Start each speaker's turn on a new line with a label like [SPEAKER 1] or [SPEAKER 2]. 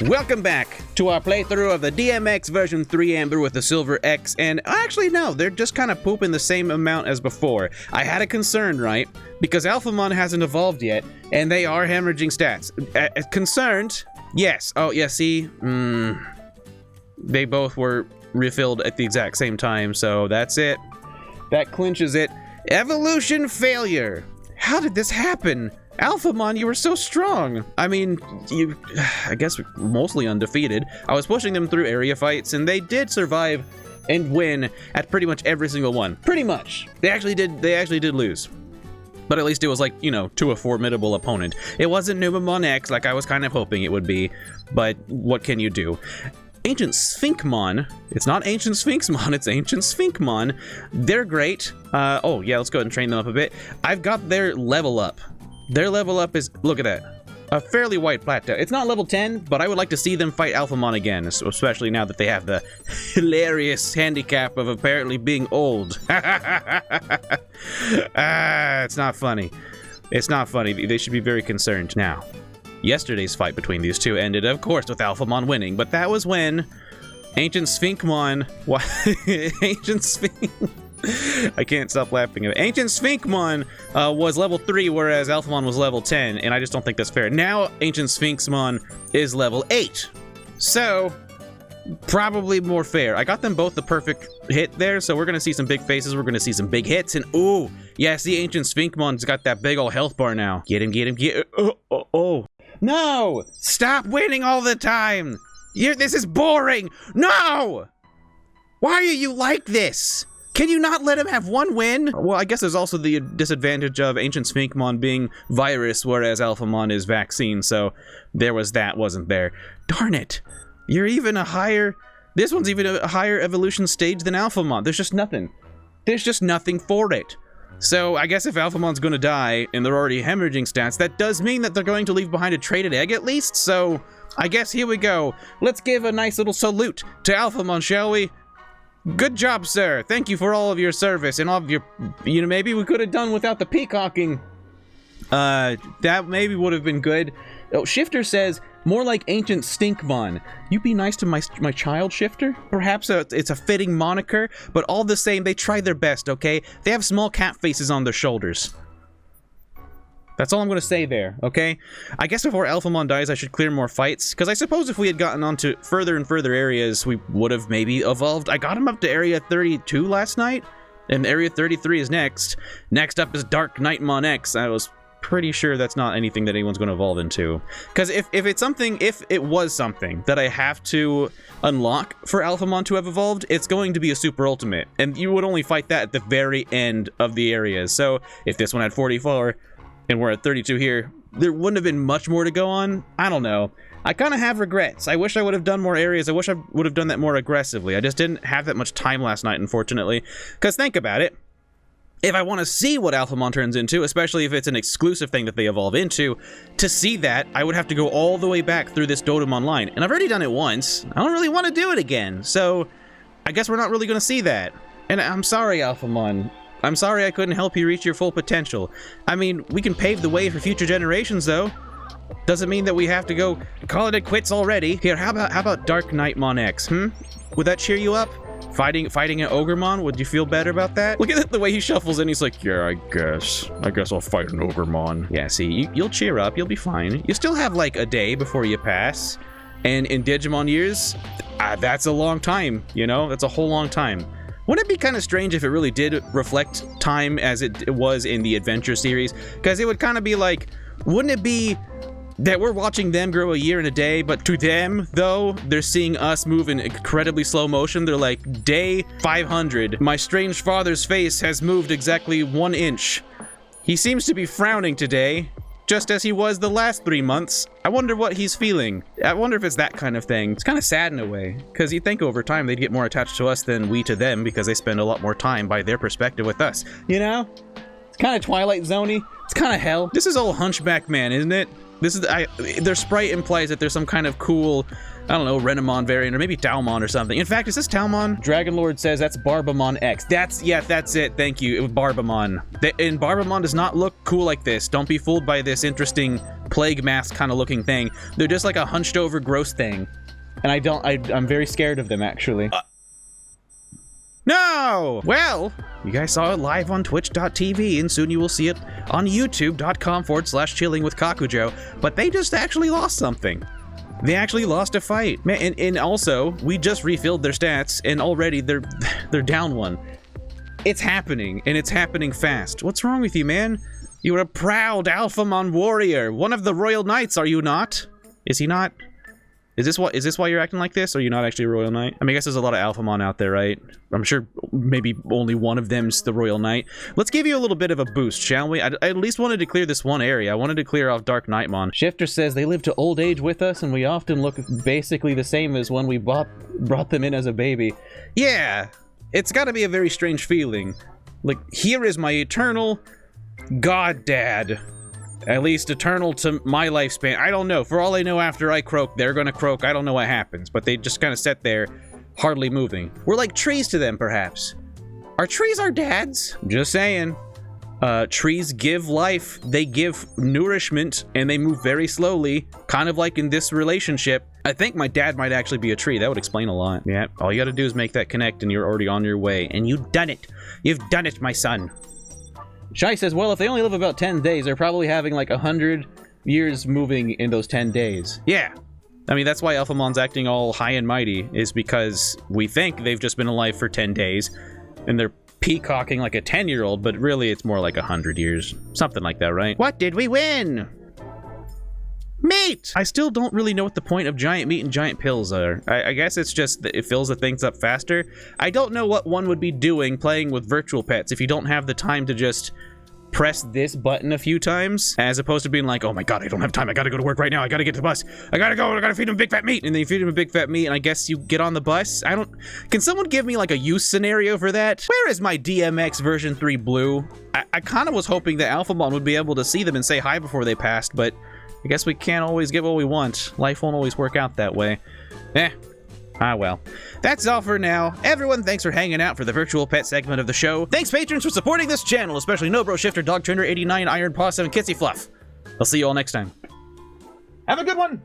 [SPEAKER 1] Welcome back to our playthrough of the DMX version 3 Amber with the Silver X, and actually no, they're just kind of pooping the same amount as before. I had a concern, right? Because Alphamon hasn't evolved yet, and they are hemorrhaging stats. Concerned? Yes. Oh, yeah, see? They both were refilled at the exact same time, so that's it. That clinches it. Evolution failure! How did this happen? Alphamon, you were so strong. I mean, I guess mostly undefeated. I was pushing them through area fights, and they did survive and win at pretty much every single one. Pretty much. They actually did lose. But at least it was like, you know, to a formidable opponent. It wasn't Digimon X like I was kind of hoping it would be, but what can you do? Ancient Sphinxmon, it's not Ancient Sphinxmon, it's Ancient Sphinxmon. They're great. Oh yeah, let's go ahead and train them up a bit. I've got their level up. Their level up is, look at that, a fairly wide plateau. It's not level 10, but I would like to see them fight Alphamon again, especially now that they have the hilarious handicap of apparently being old. It's not funny. It's not funny. They should be very concerned now. Yesterday's fight between these two ended, of course, with Alphamon winning, but that was when Ancient Sphinxmon... Ancient Sphinx... I can't stop laughing at it. Ancient Sphinxmon was level 3, whereas Alphamon was level 10, and I just don't think that's fair. Now, Ancient Sphinxmon is level 8. So, probably more fair. I got them both the perfect hit there, so we're going to see some big faces, we're going to see some big hits, and ooh, yeah, see, Ancient Sphinxmon's got that big old health bar now. Get him, get him, get him. Oh. No! Stop winning all the time! This is boring! No! Why are you like this? Can you not let him have one win? Well, I guess there's also the disadvantage of Ancient Sphinxmon being virus, whereas Alphamon is vaccine, so there was that, wasn't there? Darn it. You're even a higher... This one's even a higher evolution stage than Alphamon. There's just nothing. There's just nothing for it. So I guess if Alphamon's gonna die, and they're already hemorrhaging stats, that does mean that they're going to leave behind a traded egg at least, so I guess here we go. Let's give a nice little salute to Alphamon, shall we? Good job, sir. Thank you for all of your service and all of your... You know, maybe we could have done without the peacocking. That maybe would have been good. Oh, Shifter says, more like Ancient Stinkmon. You be nice to my child, Shifter? Perhaps it's a fitting moniker, but all the same, they try their best, okay? They have small cat faces on their shoulders. That's all I'm going to say there, okay? I guess before Alphamon dies, I should clear more fights, because I suppose if we had gotten onto further and further areas, we would have maybe evolved. I got him up to Area 32 last night, and Area 33 is next. Next up is Dark Knightmon X. I was pretty sure that's not anything that anyone's going to evolve into. Because if it was something that I have to unlock for Alphamon to have evolved, it's going to be a Super Ultimate, and you would only fight that at the very end of the areas. So if this one had 44... and we're at 32 here, there wouldn't have been much more to go on. I don't know. I kind of have regrets. I wish I would have done more areas. I wish I would have done that more aggressively. I just didn't have that much time last night, unfortunately. Because think about it. If I want to see what Alphamon turns into, especially if it's an exclusive thing that they evolve into, to see that, I would have to go all the way back through this Dotemon line. And I've already done it once. I don't really want to do it again. So, I guess we're not really going to see that. And I'm sorry, Alphamon. I'm sorry I couldn't help you reach your full potential. I mean, we can pave the way for future generations, though. Doesn't mean that we have to go call it quits already. Here, how about Dark Knightmon X, Would that cheer you up? Fighting an Ogremon? Would you feel better about that? Look at the way he shuffles in. He's like, yeah, I guess I'll fight an Ogremon. Yeah, see, you'll cheer up. You'll be fine. You still have, like, a day before you pass. And in Digimon years, that's a long time, you know? That's a whole long time. Wouldn't it be kind of strange if it really did reflect time as it was in the Adventure series? Because it would kind of be like, wouldn't it be that we're watching them grow a year and a day, but to them, though, they're seeing us move in incredibly slow motion? They're like, day 500, my strange father's face has moved exactly 1 inch. He seems to be frowning today, just as he was the last 3 months. I wonder what he's feeling. I wonder if it's that kind of thing. It's kind of sad in a way, because you'd think over time they'd get more attached to us than we to them, because they spend a lot more time by their perspective with us. You know? It's kind of Twilight Zone-y. It's kind of hell. This is all Hunchback Man, isn't it? This is their sprite implies that there's some kind of cool, I don't know, Renamon variant, or maybe Taumon or something. In fact, is this Taumon? Dragonlord says that's Barbamon X. That's it, thank you, Barbamon. And Barbamon does not look cool like this. Don't be fooled by this interesting plague mask kind of looking thing. They're just like a hunched over gross thing. And I'm very scared of them, actually. No! Well, you guys saw it live on twitch.tv, and soon you will see it on youtube.com/chilling with Kakujo, but they just actually lost something. They actually lost a fight. Man, and also, we just refilled their stats, and already they're down one. It's happening, and it's happening fast. What's wrong with you, man? You're a proud Alphamon warrior, one of the Royal Knights, are you not? Is he not? Is this why you're acting like this? Or are you not actually a Royal Knight? I mean, I guess there's a lot of Alphamon out there, right? I'm sure maybe only one of them's the Royal Knight. Let's give you a little bit of a boost, shall we? I at least wanted to clear this one area. I wanted to clear off Dark Knightmon. Shifter says they live to old age with us, and we often look basically the same as when we brought them in as a baby. Yeah, it's got to be a very strange feeling. Like, here is my eternal god dad. At least eternal to my lifespan. I don't know. For all I know, after I croak, they're gonna croak. I don't know what happens, but they just kind of sit there, hardly moving. We're like trees to them, perhaps. Are trees our dads? Just saying. Trees give life. They give nourishment, and they move very slowly, kind of like in this relationship. I think my dad might actually be a tree. That would explain a lot. Yeah, all you gotta do is make that connect, and you're already on your way. And you've done it. You've done it, my son. Shai says, well, if they only live about 10 days, they're probably having like 100 years moving in those 10 days. Yeah. I mean, that's why Alphamon's acting all high and mighty, is because we think they've just been alive for 10 days, and they're peacocking like a 10-year-old, but really it's more like 100 years. Something like that, right? What did we win? Meat! I still don't really know what the point of giant meat and giant pills are. I guess it's just that it fills the things up faster. I don't know what one would be doing playing with virtual pets if you don't have the time to just press this button a few times, as opposed to being like, oh my god, I don't have time, I gotta go to work right now, I gotta get to the bus, I gotta feed him big fat meat, and then you feed him a big fat meat, and I guess you get on the bus. Can someone give me like a use scenario for that? Where is my DMX version 3 blue? I kind of was hoping that Alphamon would be able to see them and say hi before they passed, but I guess we can't always get what we want. Life won't always work out that way. Ah well. That's all for now. Everyone, thanks for hanging out for the virtual pet segment of the show. Thanks patrons for supporting this channel, especially Nobro Shifter, Dog Trainer 89, Iron Paw 7, Kitsy Fluff. I'll see you all next time. Have a good one!